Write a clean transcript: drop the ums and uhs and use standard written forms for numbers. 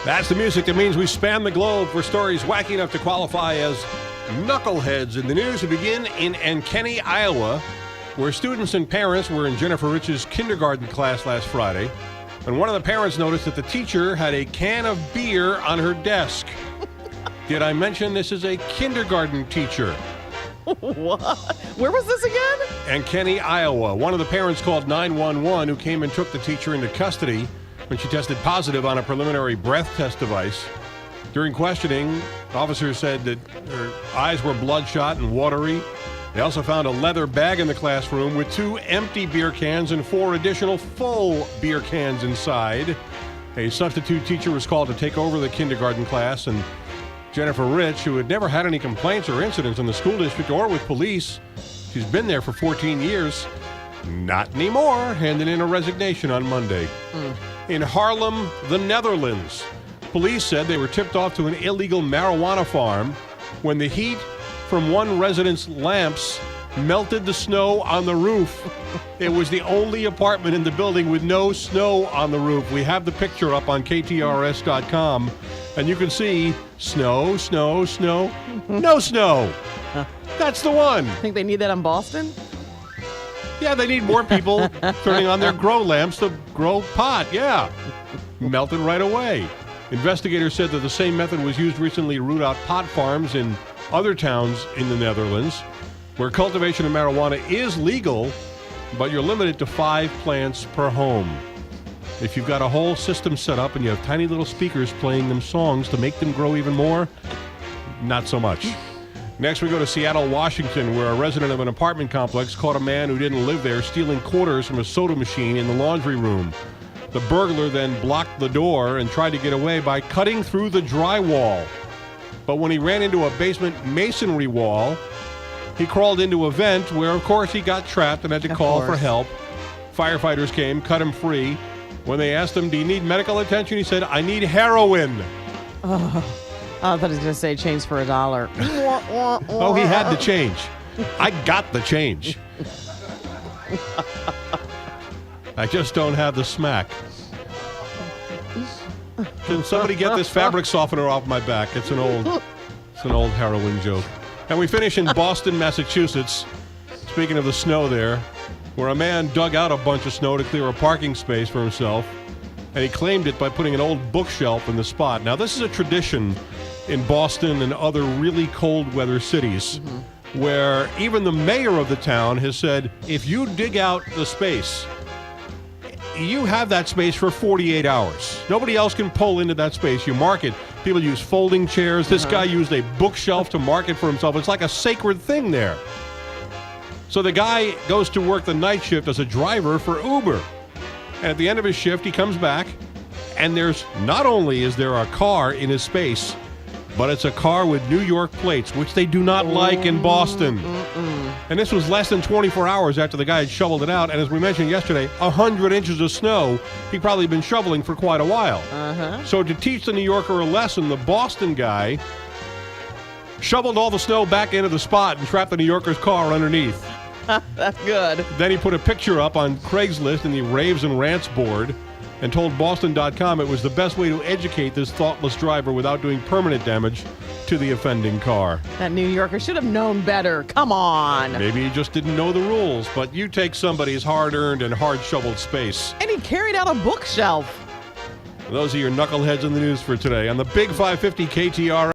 That's the music that means we span the globe for stories wacky enough to qualify as Knuckleheads. In the news, we begin in Ankeny, Iowa, where students and parents were in Jennifer Rich's kindergarten class last Friday, and one of the parents noticed that the teacher had a can of beer on her desk. Did I mention this is a kindergarten teacher? What? Where was this again? Ankeny, Iowa. One of the parents called 911, who came and took the teacher into custody when she tested positive on a preliminary breath test device. During questioning, officers said that her eyes were bloodshot and watery. They also found a leather bag in the classroom with 2 empty beer cans and 4 additional full beer cans inside. A substitute teacher was called to take over the kindergarten class, and Jennifer Rich, who had never had any complaints or incidents in the school district or with police, she's been there for 14 years, not anymore, handing in a resignation on Monday. In Haarlem, the Netherlands, police said they were tipped off to an illegal marijuana farm when the heat from one resident's lamps melted the snow on the roof. It was the only apartment in the building with no snow on the roof. We have the picture up on KTRS.com, and you can see snow, snow, snow, no snow. That's the one. Think they need that in Boston? Yeah, they need more people turning on their grow lamps to grow pot. Yeah, melted right away. Investigators said that the same method was used recently to root out pot farms in other towns in the Netherlands, where cultivation of marijuana is legal, but you're limited to 5 plants per home. If you've got a whole system set up and you have tiny little speakers playing them songs to make them grow even more, not so much. Next, we go to Seattle, Washington, where a resident of an apartment complex caught a man who didn't live there stealing quarters from a soda machine in the laundry room. The burglar then blocked the door and tried to get away by cutting through the drywall. But when he ran into a basement masonry wall, he crawled into a vent where, of course, he got trapped and had to call for help. Firefighters came, cut him free. When they asked him, "Do you need medical attention?" he said, "I need heroin." I thought he was going to say change for $1. Oh, he had the change. I got the change. I just don't have the smack. Can somebody get this fabric softener off my back? It's an old heroin joke. And we finish in Boston, Massachusetts. Speaking of the snow there, where a man dug out a bunch of snow to clear a parking space for himself, and he claimed it by putting an old bookshelf in the spot. Now, this is a tradition in Boston and other really cold weather cities, where even the mayor of the town has said, if you dig out the space, you have that space for 48 hours. Nobody else can pull into that space. You mark it. People use folding chairs. This guy used a bookshelf to mark it for himself. It's like a sacred thing there. So the guy goes to work the night shift as a driver for Uber. And at the end of his shift, he comes back, and there's not only is there a car in his space, but it's a car with New York plates, which they do not like in Boston. And this was less than 24 hours after the guy had shoveled it out. And as we mentioned yesterday, 100 inches of snow. He'd probably been shoveling for quite a while. So to teach the New Yorker a lesson, the Boston guy shoveled all the snow back into the spot and trapped the New Yorker's car underneath. That's good. Then he put a picture up on Craigslist in the Raves and Rants board and told Boston.com it was the best way to educate this thoughtless driver without doing permanent damage to the offending car. That New Yorker should have known better. Come on. Maybe he just didn't know the rules, but you take somebody's hard-earned and hard-shoveled space. And he carried out a bookshelf. Those are your Knuckleheads in the news for today on the Big 550 KTR.